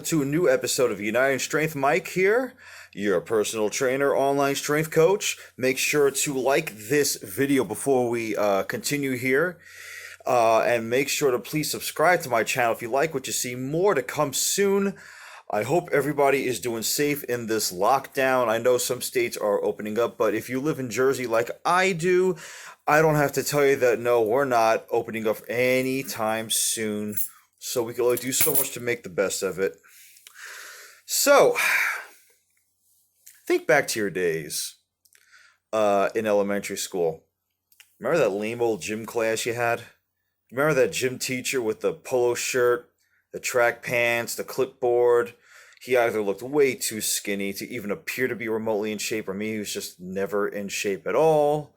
welcome to a new episode of United Strength. Mike here, your personal trainer, online strength coach. Make sure to like this video before we continue here. And make sure to please subscribe to my channel if you like what you see. More to come soon. I hope everybody is doing safe in this lockdown. I know some states are opening up, but if you live in Jersey like I do, I don't have to tell you that no, we're not opening up anytime soon. So we can only do so much to make the best of it. So, think back to your days in elementary school. Remember that lame old gym class you had? Remember that gym teacher with the polo shirt, the track pants, the clipboard? He either looked way too skinny to even appear to be remotely in shape, or maybe he was just never in shape at all.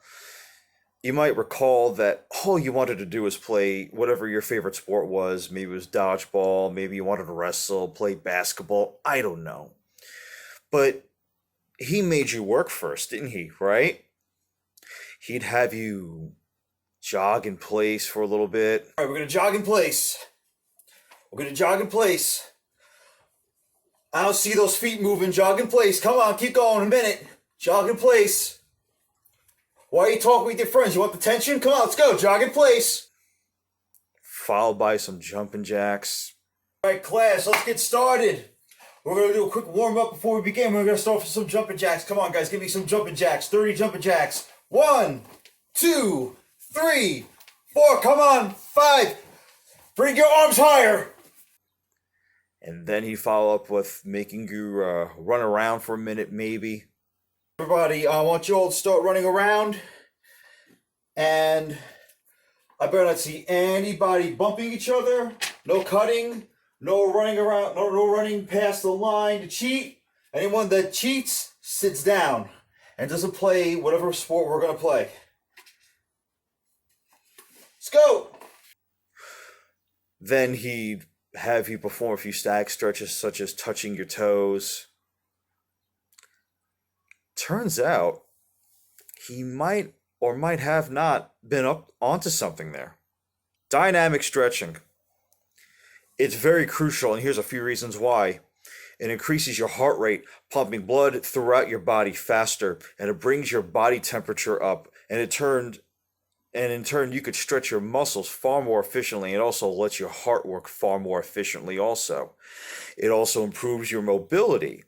You might recall that all you wanted to do was play whatever your favorite sport was. Maybe it was dodgeball, maybe you wanted to wrestle, play basketball, I don't know. But he made you work first, didn't he, right? He'd have you jog in place for a little bit. All right, we're going to jog in place. We're going to jog in place. I don't see those feet moving. Jog in place. Come on, keep going. A minute. Jog in place. Why are you talking with your friends? You want the tension? Come on, let's go. Jog in place. Followed by some jumping jacks. All right, class, let's get started. We're going to do a quick warm-up before we begin. We're going to start with some jumping jacks. Come on, guys, give me some jumping jacks. 30 jumping jacks. 1, 2, 3, 4. Come on. 5. Bring your arms higher. And then he followed up with making you run around for a minute, maybe. Everybody, I want you all to start running around, and I better not see anybody bumping each other. No cutting, no running around, no running past the line to cheat. Anyone that cheats sits down and doesn't play whatever sport we're going to play. Let's go. Then he'd have you perform a few static stretches, such as touching your toes. Turns out he might or might have not been up onto something there. Dynamic stretching. It's very crucial, and here's a few reasons why. It increases your heart rate, pumping blood throughout your body faster, and it brings your body temperature up, and in turn you could stretch your muscles far more efficiently. It also lets your heart work far more efficiently also. It also improves your mobility,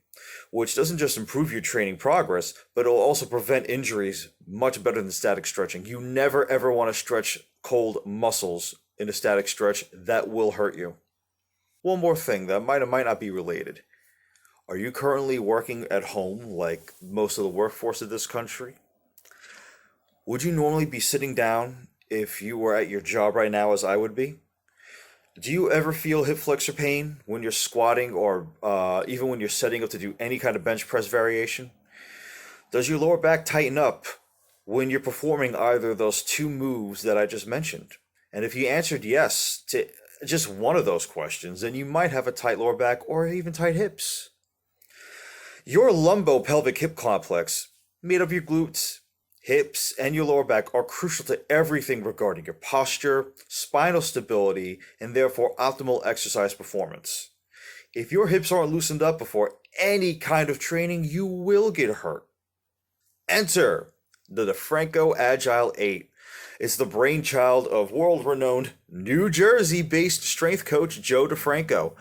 which doesn't just improve your training progress, but it'll also prevent injuries much better than static stretching. You never ever want to stretch cold muscles in a static stretch. That will hurt you. One more thing that might or might not be related. Are you currently working at home like most of the workforce of this country? Would you normally be sitting down if you were at your job right now, as I would be? Do you ever feel hip flexor pain when you're squatting or even when you're setting up to do any kind of bench press variation? Does your lower back tighten up when you're performing either of those two moves that I just mentioned? And if you answered yes to just one of those questions, then you might have a tight lower back or even tight hips. Your lumbo-pelvic hip complex, made of your glutes, hips, and your lower back, are crucial to everything regarding your posture, spinal stability, and therefore optimal exercise performance. If your hips aren't loosened up before any kind of training, you will get hurt. Enter the DeFranco Agile 8. It's the brainchild of world-renowned New Jersey-based strength coach Joe DeFranco.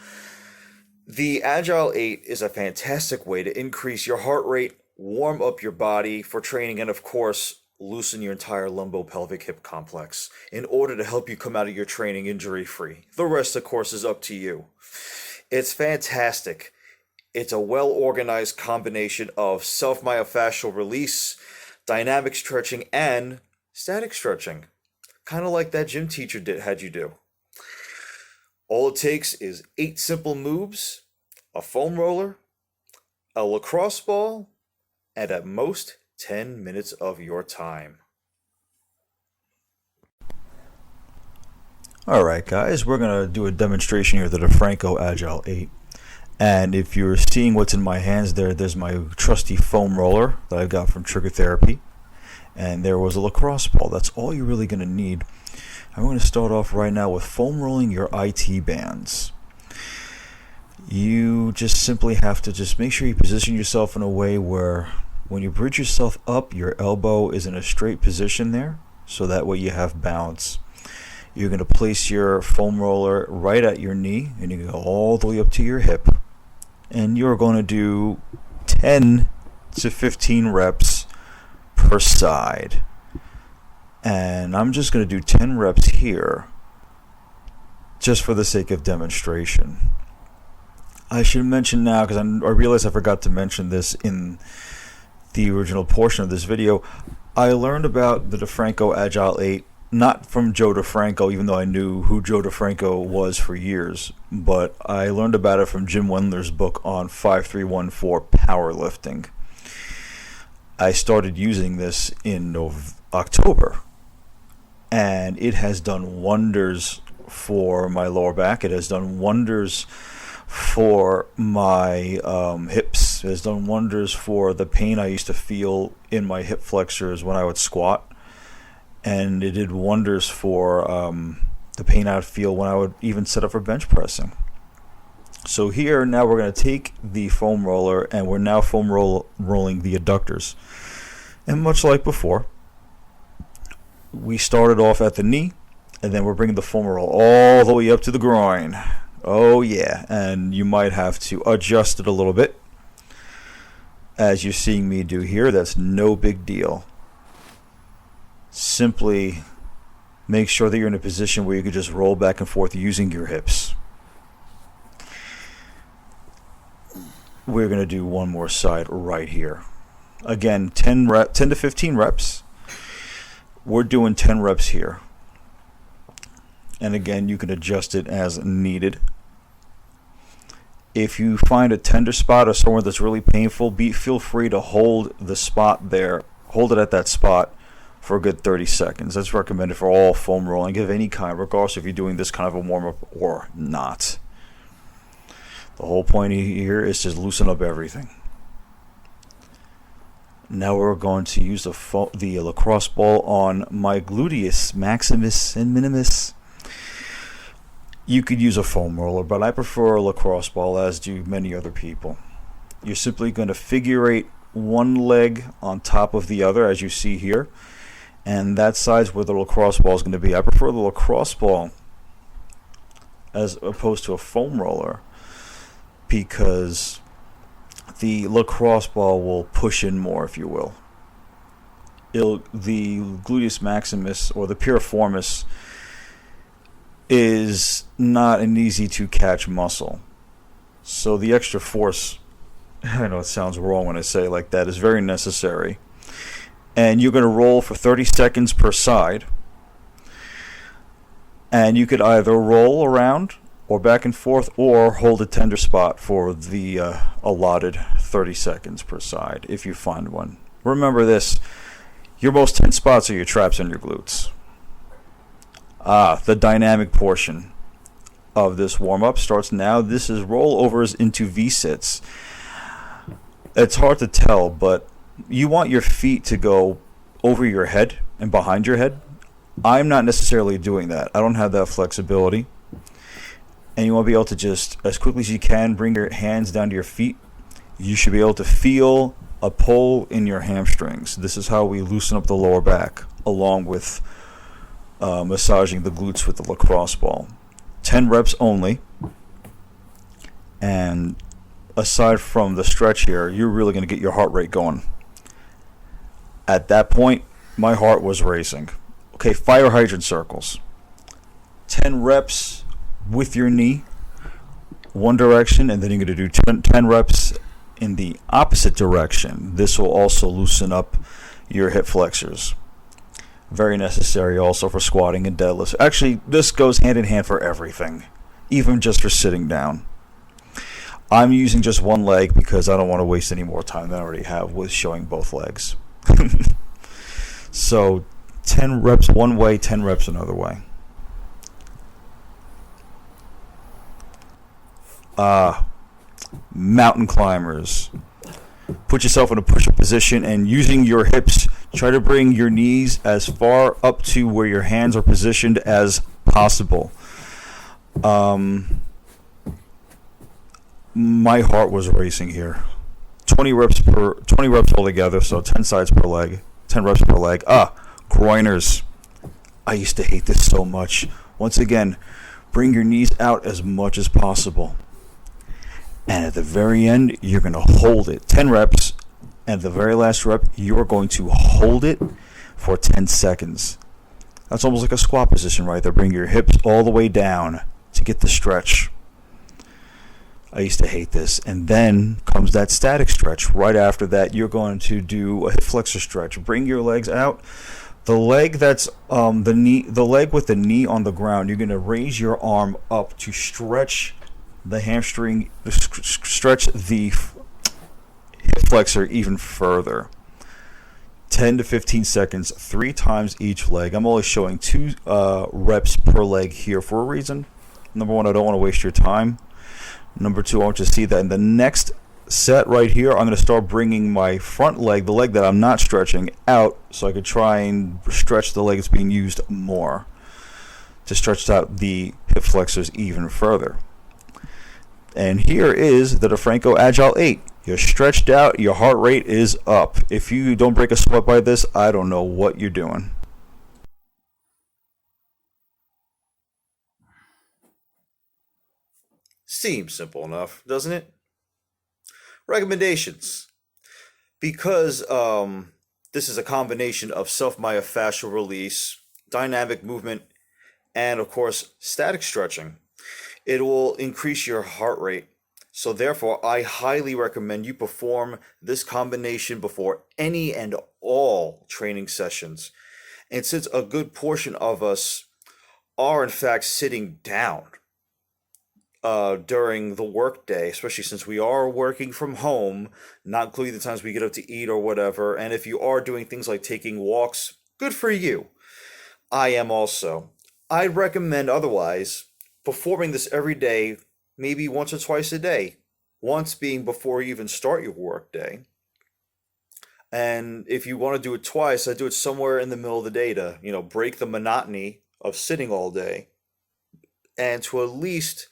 The Agile 8 is a fantastic way to increase your heart rate, warm up your body for training, and of course, loosen your entire lumbo-pelvic hip complex in order to help you come out of your training injury-free. The rest, of course, is up to you. It's fantastic. It's a well-organized combination of self-myofascial release, dynamic stretching, and static stretching, kind of like that gym teacher had you do. All it takes is 8 simple moves, a foam roller, a lacrosse ball, and at most 10 minutes of your time. Alright guys, we're going to do a demonstration here of the DeFranco Agile 8. And if you're seeing what's in my hands there's my trusty foam roller that I got from Trigger Therapy. And there was a lacrosse ball. That's all you're really going to need. I'm going to start off right now with foam rolling your IT bands. You just simply have to just make sure you position yourself in a way where when you bridge yourself up, your elbow is in a straight position there, so that way you have balance. You're going to place your foam roller right at your knee, and you go all the way up to your hip. And you're going to do 10 to 15 reps per side. And I'm just going to do 10 reps here, just for the sake of demonstration. I should mention now, because I realized I forgot to mention this in the original portion of this video, I learned about the DeFranco Agile 8 not from Joe DeFranco, even though I knew who Joe DeFranco was for years, but I learned about it from Jim Wendler's book on 5314 powerlifting. I started using this in October, and it has done wonders for my lower back. It has done wonders for my hips. It has done wonders for the pain I used to feel in my hip flexors when I would squat. And it did wonders for the pain I would feel when I would even set up for bench pressing. So here, now we're going to take the foam roller, and we're now foam rolling the adductors. And much like before, we started off at the knee, and then we're bringing the foam roll all the way up to the groin. Oh yeah, and you might have to adjust it a little bit, as you're seeing me do here. That's no big deal. Simply make sure that you're in a position where you can just roll back and forth using your hips. We're going to do one more side right here. Again, 10 to 15 reps. We're doing 10 reps here. And again, you can adjust it as needed. If you find a tender spot or somewhere that's really painful, feel free to hold the spot there. Hold it at that spot for a good 30 seconds. That's recommended for all foam rolling of any kind, regardless if you're doing this kind of a warm-up or not. The whole point here is to loosen up everything. Now we're going to use the lacrosse ball on my gluteus maximus and minimus. You could use a foam roller, but I prefer a lacrosse ball, as do many other people. You're simply going to figure eight one leg on top of the other, as you see here, and that side's where the lacrosse ball is going to be. I prefer the lacrosse ball as opposed to a foam roller, because the lacrosse ball will push in more, if you will. The gluteus maximus, or the piriformis, is not an easy to catch muscle. So the extra force, I know it sounds wrong when I say it like that, is very necessary. And you're going to roll for 30 seconds per side. And you could either roll around or back and forth, or hold a tender spot for the allotted 30 seconds per side if you find one. Remember this, your most tense spots are your traps and your glutes. The dynamic portion of this warm-up starts now. This is rollovers into V-sits. It's hard to tell, but you want your feet to go over your head and behind your head. I'm not necessarily doing that. I don't have that flexibility. And you want to be able to just, as quickly as you can, bring your hands down to your feet. You should be able to feel a pull in your hamstrings. This is how we loosen up the lower back, along with massaging the glutes with the lacrosse ball. 10 reps only. And aside from the stretch here, you're really going to get your heart rate going. At that point, my heart was racing. Okay, fire hydrant circles. 10 reps with your knee, one direction, and then you're going to do 10 reps in the opposite direction. This will also loosen up your hip flexors. Very necessary also for squatting and deadlifts. Actually, this goes hand in hand for everything, even just for sitting down. I'm using just one leg because I don't want to waste any more time than I already have with showing both legs. So 10 reps one way, 10 reps another way. Mountain climbers. Put yourself in a push-up position, and using your hips, try to bring your knees as far up to where your hands are positioned as possible. my heart was racing here. 20 reps altogether, so 10 sides per leg, 10 reps per leg. Groiners. I used to hate this so much. Once again, bring your knees out as much as possible. And at the very end, you're going to hold it. 10 reps. And the very last rep, you're going to hold it for 10 seconds. That's almost like a squat position right there. Bring your hips all the way down to get the stretch. I used to hate this. And then comes that static stretch. Right after that, you're going to do a hip flexor stretch. Bring your legs out. The leg that's the leg with the knee on the ground, you're going to raise your arm up to stretch the hamstring, stretch the hip flexor even further. 10 to 15 seconds, 3 times each leg. I'm only showing 2 reps per leg here for a reason. Number 1, I don't want to waste your time. Number 2, I want you to see that in the next set right here, I'm going to start bringing my front leg, the leg that I'm not stretching, out so I could try and stretch the leg that's being used more to stretch out the hip flexors even further. And here is the DeFranco Agile 8. You're stretched out, your heart rate is up. If you don't break a sweat by this, I don't know what you're doing. Seems simple enough, doesn't it? Recommendations. Because this is a combination of self-myofascial release, dynamic movement, and of course static stretching, it will increase your heart rate. So therefore, I highly recommend you perform this combination before any and all training sessions. And since a good portion of us are in fact sitting down during the workday, especially since we are working from home, not including the times we get up to eat or whatever. And if you are doing things like taking walks, good for you. I am also. I'd recommend otherwise performing this every day, maybe once or twice a day. Once being before you even start your workday. And if you want to do it twice, I do it somewhere in the middle of the day to, break the monotony of sitting all day and to at least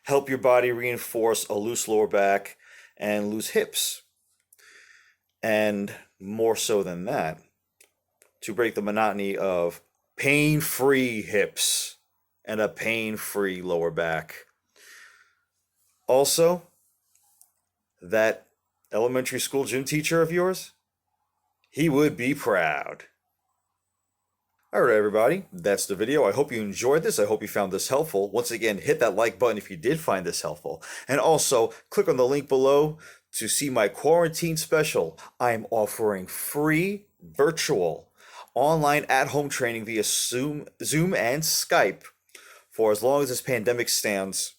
help your body reinforce a loose lower back and loose hips. And more so than that, to break the monotony of pain-free hips and a pain-free lower back. Also, that elementary school gym teacher of yours, he would be proud. Alright everybody, that's the video. I hope you enjoyed this. I hope you found this helpful. Once again, hit that like button if you did find this helpful. And also, click on the link below to see my quarantine special. I am offering free virtual online at-home training via Zoom and Skype for as long as this pandemic stands.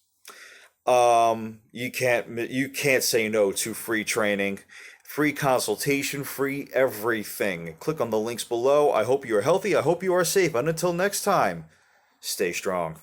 You can't say no to free training. Free consultation, free everything. Click on the links below. I hope you are healthy. I hope you are safe. And until next time, stay strong.